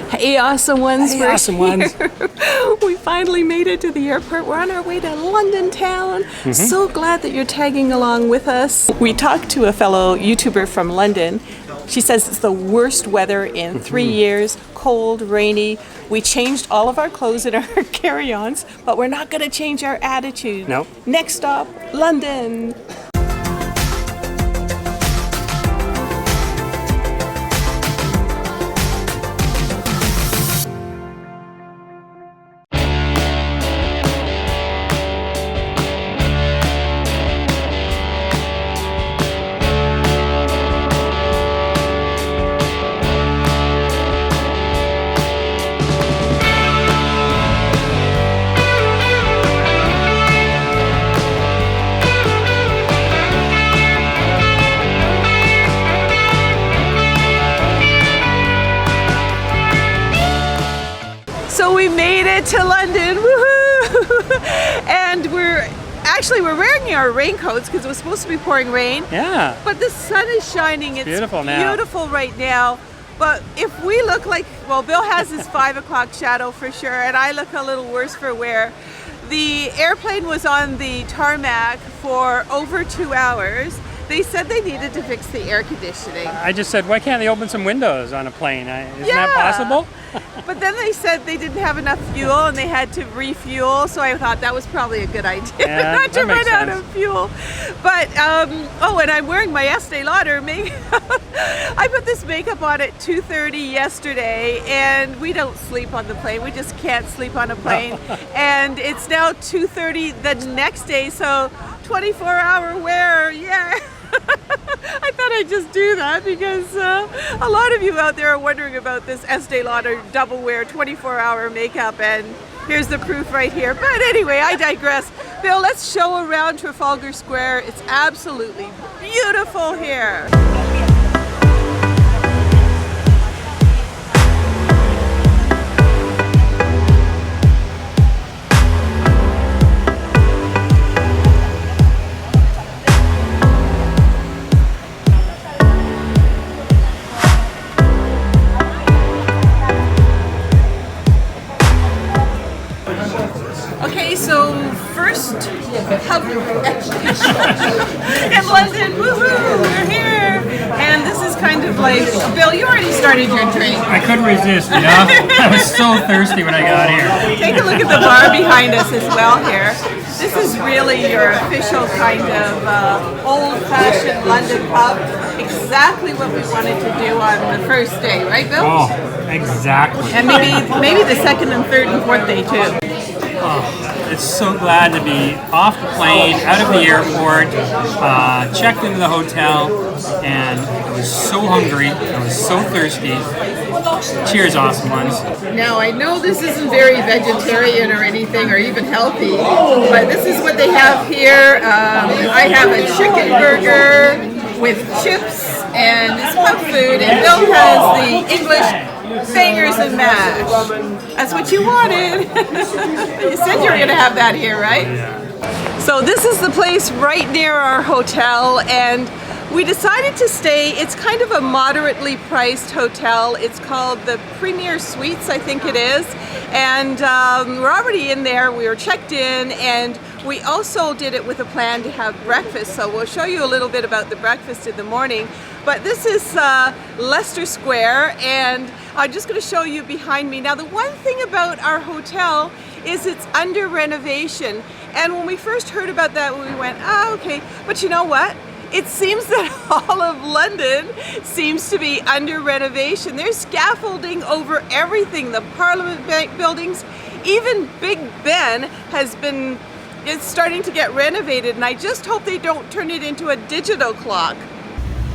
Hey, awesome ones. Hey, awesome ones. We finally made it to the airport. We're on our way to London town. So glad that you're tagging along with us. We talked to a fellow YouTuber from London. She says it's the worst weather in 3 years, cold, rainy. We changed all of our clothes and our carry-ons, but we're not going to change our attitude. Nope. Next stop, London. So we made it to London, woohoo! And we're wearing our raincoats because it was supposed to be pouring rain. Yeah. But the sun is shining. It's beautiful now. Beautiful right now. But if we look like, well, Bill has his 5 o'clock shadow for sure, and I look a little worse for wear. The airplane was on the tarmac for over 2 hours. They said they needed to fix the air conditioning. I just said, why can't they open some windows on a plane? Isn't that possible? But then they said they didn't have enough fuel and they had to refuel, so I thought that was probably a good idea, not to run out of fuel. But, oh, and I'm wearing my Estee Lauder makeup. I put this makeup on at 2:30 yesterday, and we don't sleep on the plane. We just can't sleep on a plane. And it's now 2:30 the next day, so 24-hour wear, yeah. I thought I'd just do that because a lot of you out there are wondering about this Estee Lauder double wear 24-hour makeup, and here's the proof right here. But anyway, I digress. Bill, let's show around Trafalgar Square. It's absolutely beautiful here. Okay, so first hub in London, woohoo, we're here. And this is kind of like, Bill, you already started your drink. I couldn't resist, you know? I was so thirsty when I got here. Take a look at the bar behind us as well here. This is really your official kind of old-fashioned London pub. Exactly what we wanted to do on the first day, right, Bill? Oh, exactly. And maybe the second and third and fourth day too. Oh, it's so glad to be off the plane, out of the airport, checked into the hotel, and I was so hungry, I was so thirsty. Cheers, awesome ones. Now, I know this isn't very vegetarian or anything, or even healthy, but this is what they have here. I have a chicken burger with chips, and it's pub food, and Bill has the English fingers and mash. That's what you wanted. You said you were going to have that here, right? Yeah. So this is the place right near our hotel, and we decided to stay. It's kind of a moderately priced hotel. It's called the Premier Suites, I think it is. And we're already in there. We were checked in, and we also did it with a plan to have breakfast. So we'll show you a little bit about the breakfast in the morning. But this is Leicester Square, and I'm just going to show you behind me. Now, the one thing about our hotel is it's under renovation. And when we first heard about that, we went, oh, okay. But you know what? It seems that all of London seems to be under renovation. There's scaffolding over everything. The Parliament Bank buildings, even Big Ben it's starting to get renovated, and I just hope they don't turn it into a digital clock.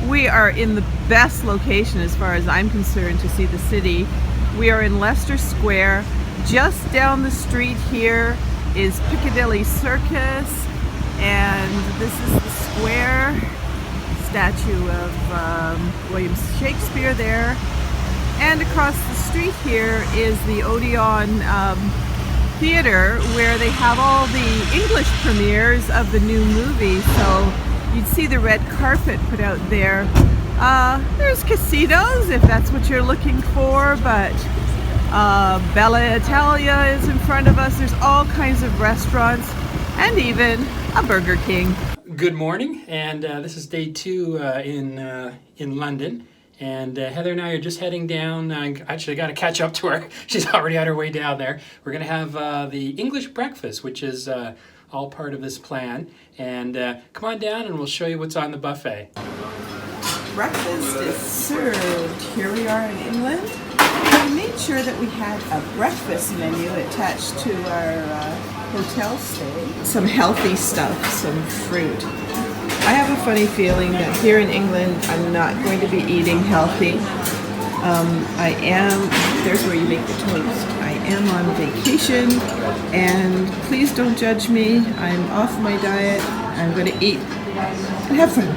We are in the best location as far as I'm concerned to see the city. We are in Leicester Square. Just down the street here is Piccadilly Circus, and this is the square. Statue of William Shakespeare there. And across the street here is the Odeon Theatre, where they have all the English premieres of the new movie. So you'd see the red carpet put out there. There's casinos if that's what you're looking for, but Bella Italia is in front of us. There's all kinds of restaurants and even a Burger King. Good morning, and this is day 2 in London. And Heather and I are just heading down. I actually got to catch up to her. She's already on her way down there. We're going to have the English breakfast, which is all part of this plan. And come on down and we'll show you what's on the buffet. Breakfast is served. Here we are in England. We made sure that we had a breakfast menu attached to our hotel stay. Some healthy stuff, some fruit. I have a funny feeling that here in England I'm not going to be eating healthy. There's where you make the toast. I am on vacation and please don't judge me. I'm off my diet. I'm going to eat and have fun.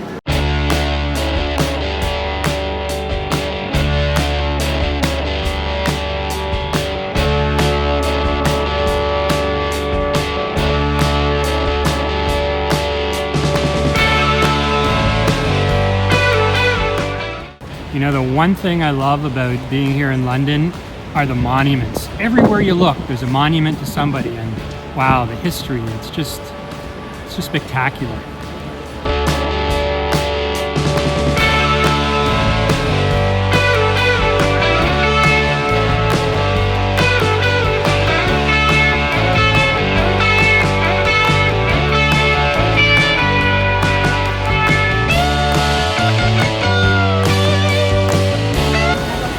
You know, the one thing I love about being here in London are the monuments. Everywhere you look, there's a monument to somebody, and wow, the history, it's just spectacular.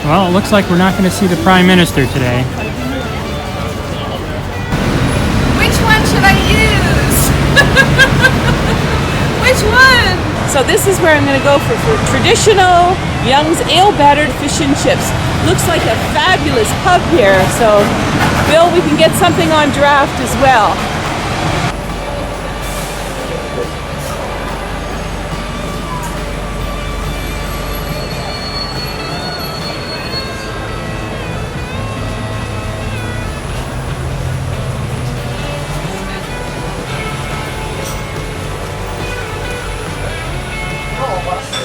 Well, it looks like we're not going to see the Prime Minister today. Which one should I use? Which one? So this is where I'm going to go for traditional Young's Ale Battered Fish and Chips. Looks like a fabulous pub here. So, Bill, we can get something on draft as well.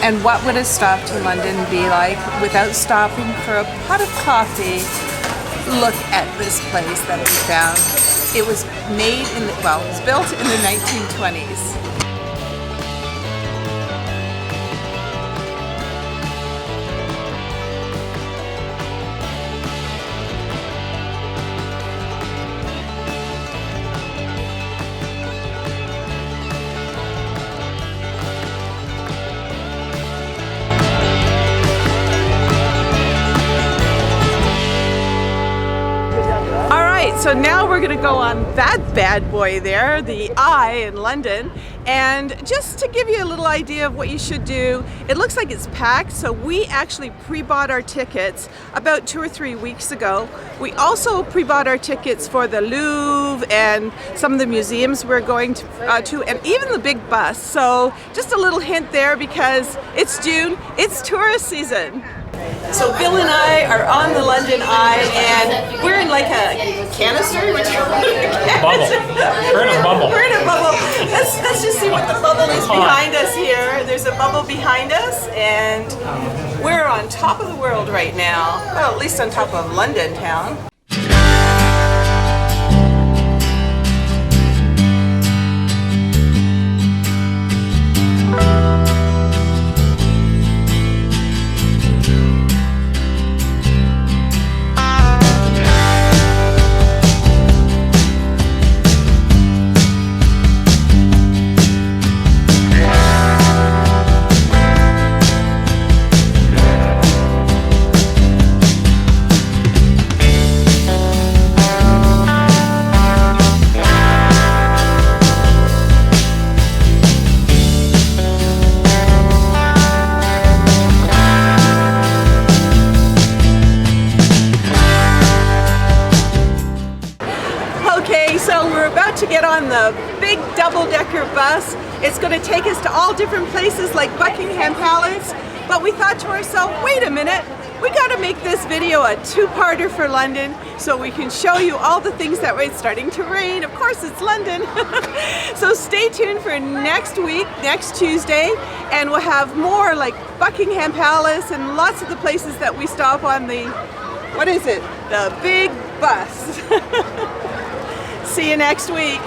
And what would a stop to London be like without stopping for a pot of coffee? Look at this place that we found. It was made in it was built in the 1920s. So now we're going to go on that bad boy there, the Eye in London. And just to give you a little idea of what you should do, it looks like it's packed, so we actually pre-bought our tickets about 2 or 3 weeks ago. We also pre-bought our tickets for the Louvre and some of the museums we're going to, and even the big bus. So just a little hint there, because it's June, it's tourist season. So Bill and I are on the London Eye, and we're in like a canister. Bubble. We're in a bubble. We're in a bubble. Let's just see what the bubble is behind us here. There's a bubble behind us, and we're on top of the world right now. Well, at least on top of London town. To get on the big double-decker bus. It's going to take us to all different places like Buckingham Palace, but we thought to ourselves, wait a minute, we got to make this video a two-parter for London so we can show you all the things that way. It's starting to rain. Of course, it's London. So stay tuned for next week, next Tuesday, and we'll have more like Buckingham Palace and lots of the places that we stop on the what is it? The big bus. See you next week.